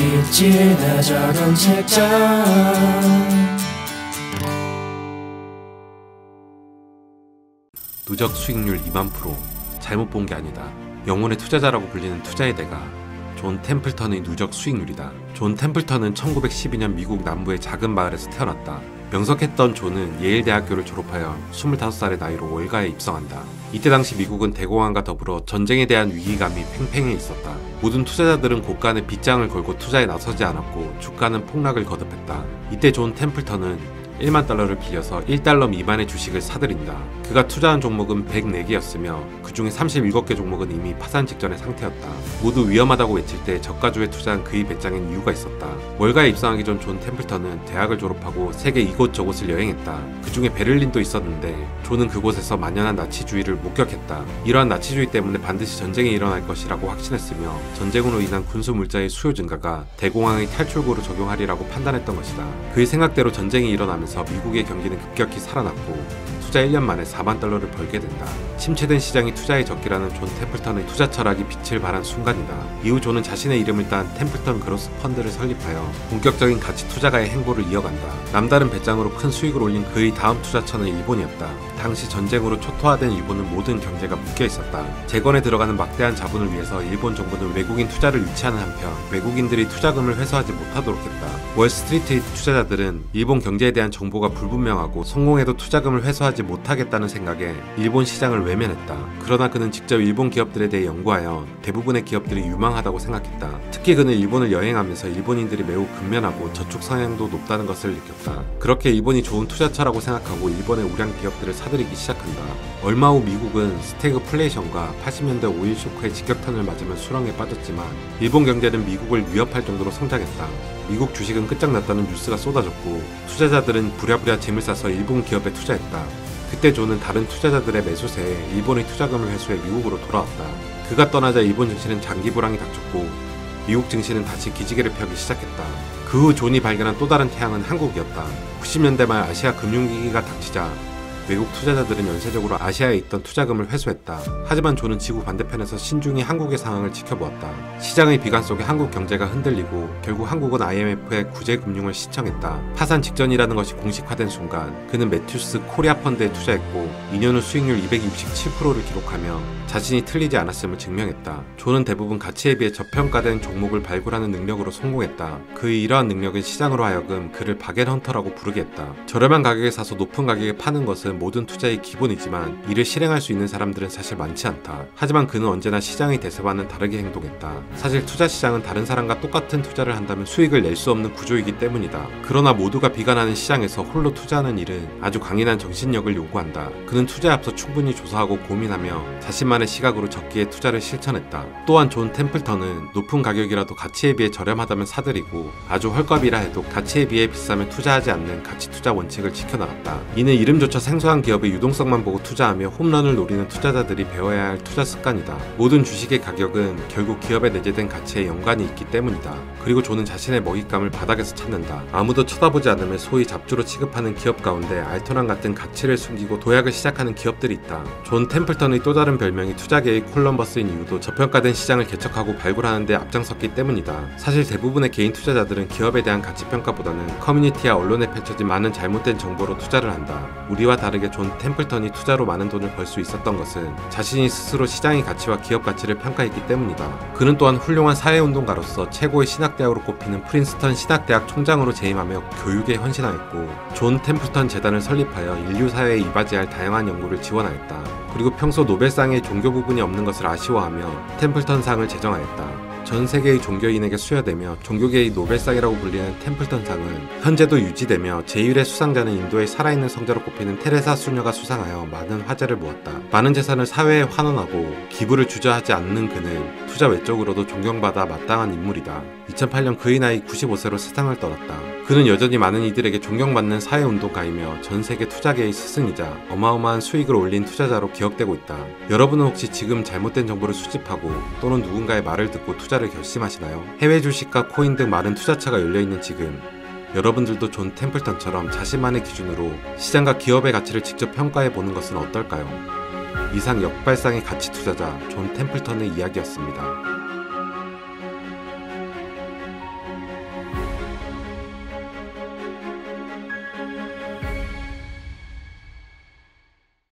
있지 내 작은 책장. 누적 수익률 2만 %. 잘못 본 게 아니다. 영혼의 투자자라고 불리는 투자의 대가 존 템플턴의 누적 수익률이다. 존 템플턴은 1912년 미국 남부의 작은 마을에서 태어났다. 명석했던 존은 예일 대학교를 졸업하여 25살의 나이로 월가에 입성한다. 이때 당시 미국은 대공황과 더불어 전쟁에 대한 위기감이 팽팽해 있었다. 모든 투자자들은 고가의 빗장을 걸고 투자에 나서지 않았고 주가는 폭락을 거듭했다. 이때 존 템플턴은 1만 달러를 빌려서 1달러 미만의 주식을 사들인다. 그가 투자한 종목은 104개였으며 그 중에 37개 종목은 이미 파산 직전의 상태였다. 모두 위험하다고 외칠 때 저가주에 투자한 그의 배짱엔 이유가 있었다. 월가에 입성하기 전 존 템플턴은 대학을 졸업하고 세계 이곳저곳을 여행했다. 그 중에 베를린도 있었는데 존은 그곳에서 만연한 나치주의를 목격했다. 이러한 나치주의 때문에 반드시 전쟁이 일어날 것이라고 확신했으며 전쟁으로 인한 군수 물자의 수요 증가가 대공황의 탈출구로 적용하리라고 판단했던 것이다. 그의 생각대로 전쟁이 일어나면서 미국의 경기는 급격히 살아났고 투자 1년 만에 4만 달러를 벌게 된다. 침체된 시장이 투자의 적기라는 존 템플턴의 투자 철학이 빛을 발한 순간이다. 이후 존은 자신의 이름을 딴 템플턴 그로스 펀드를 설립하여 본격적인 가치 투자가의 행보를 이어간다. 남다른 배짱으로 큰 수익을 올린 그의 다음 투자처는 일본이었다. 당시 전쟁으로 초토화된 일본은 모든 경제가 묶여 있었다. 재건에 들어가는 막대한 자본을 위해서 일본 정부는 외국인 투자를 유치하는 한편 외국인들이 투자금을 회수하지 못하도록 했다. 월스트리트의 투자자들은 일본 경제에 대한 정보가 불분명하고 성공해도 투자금을 회수하지 못하겠다는 생각에 일본 시장을 외면했다. 그러나 그는 직접 일본 기업들에 대해 연구하여 대부분의 기업들이 유망하다고 생각했다. 특히 그는 일본을 여행하면서 일본인들이 매우 근면하고 저축 성향도 높다는 것을 느꼈다. 그렇게 일본이 좋은 투자처라고 생각하고 일본의 우량 기업들을 사들이기 시작한다. 얼마 후 미국은 스태그플레이션과 80년대 오일 쇼크의 직격탄을 맞으며 수렁에 빠졌지만 일본 경제는 미국을 위협할 정도로 성장했다. 미국 주식은 끝장났다는 뉴스가 쏟아졌고 투자자들은 부랴부랴 짐을 싸서 일본 기업에 투자했다. 그때 존은 다른 투자자들의 매수세에 일본의 투자금을 회수해 미국으로 돌아왔다. 그가 떠나자 일본 증시는 장기 불황이 닥쳤고 미국 증시는 다시 기지개를 펴기 시작했다. 그 후 존이 발견한 또 다른 태양은 한국이었다. 90년대 말 아시아 금융위기가 닥치자 외국 투자자들은 연쇄적으로 아시아에 있던 투자금을 회수했다. 하지만 존은 지구 반대편에서 신중히 한국의 상황을 지켜보았다. 시장의 비관 속에 한국 경제가 흔들리고 결국 한국은 IMF의 구제금융을 신청했다. 파산 직전이라는 것이 공식화된 순간 그는 매튜스 코리아 펀드에 투자했고 2년 후 수익률 267%를 기록하며 자신이 틀리지 않았음을 증명했다. 존은 대부분 가치에 비해 저평가된 종목을 발굴하는 능력으로 성공했다. 그의 이러한 능력은 시장으로 하여금 그를 바겐헌터라고 부르게 했다. 저렴한 가격에 사서 높은 가격에 파는 것은 모든 투자의 기본이지만 이를 실행할 수 있는 사람들은 사실 많지 않다. 하지만 그는 언제나 시장의 대세와는 다르게 행동했다. 사실 투자 시장은 다른 사람과 똑같은 투자를 한다면 수익을 낼 수 없는 구조이기 때문이다. 그러나 모두가 비관하는 시장에서 홀로 투자하는 일은 아주 강인한 정신력을 요구한다. 그는 투자에 앞서 충분히 조사하고 고민하며 자신만의 시각으로 적기에 투자를 실천했다. 또한 존 템플턴은 높은 가격이라도 가치에 비해 저렴하다면 사들이고 아주 헐값이라 해도 가치에 비해 비싸면 투자하지 않는 가치 투자 원칙을 지켜나갔다. 이는 이름조차 생소한 기업의 유동성만 보고 투자하며 홈런을 노리는 투자자들이 배워야 할 투자 습관이다. 모든 주식의 가격은 결국 기업에 내재된 가치에 연관이 있기 때문이다. 그리고 존은 자신의 먹잇감을 바닥에서 찾는다. 아무도 쳐다보지 않으면 소위 잡주로 취급하는 기업 가운데 알토란 같은 가치를 숨기고 도약을 시작하는 기업들이 있다. 존 템플턴의 또 다른 별명이 투자계의 콜럼버스인 이유도 저평가된 시장을 개척하고 발굴하는 데 앞장섰기 때문이다. 사실 대부분의 개인 투자자들은 기업에 대한 가치평가보다는 커뮤니티와 언론에 펼쳐진 많은 잘못된 정보로 투자를 한다. 우리와 다르게 존 템플턴이 투자로 많은 돈을 벌 수 있었던 것은 자신이 스스로 시장의 가치와 기업 가치를 평가했기 때문이다. 그는 또한 훌륭한 사회운동가로서 최고의 신학대학으로 꼽히는 프린스턴 신학대학 총장으로 재임하며 교육에 헌신하였고 존 템플턴 재단을 설립하여 인류 사회에 이바지할 다양한 연구를 지원하였다. 그리고 평소 노벨상에 종교 부분이 없는 것을 아쉬워하며 템플턴상을 제정하였다. 전 세계의 종교인에게 수여되며 종교계의 노벨상이라고 불리는 템플턴상은 현재도 유지되며 제1회 수상자는 인도의 살아있는 성자로 꼽히는 테레사 수녀가 수상하여 많은 화제를 모았다. 많은 재산을 사회에 환원하고 기부를 주저하지 않는 그는 투자 외적으로도 존경받아 마땅한 인물이다. 2008년 그의 나이 95세로 세상을 떠났다. 그는 여전히 많은 이들에게 존경받는 사회운동가이며 전세계 투자계의 스승이자 어마어마한 수익을 올린 투자자로 기억되고 있다. 여러분은 혹시 지금 잘못된 정보를 수집하고 또는 누군가의 말을 듣고 투자를 결심하시나요? 해외 주식과 코인 등 많은 투자처가 열려있는 지금 여러분들도 존 템플턴처럼 자신만의 기준으로 시장과 기업의 가치를 직접 평가해보는 것은 어떨까요? 이상 역발상의 가치 투자자 존 템플턴의 이야기였습니다.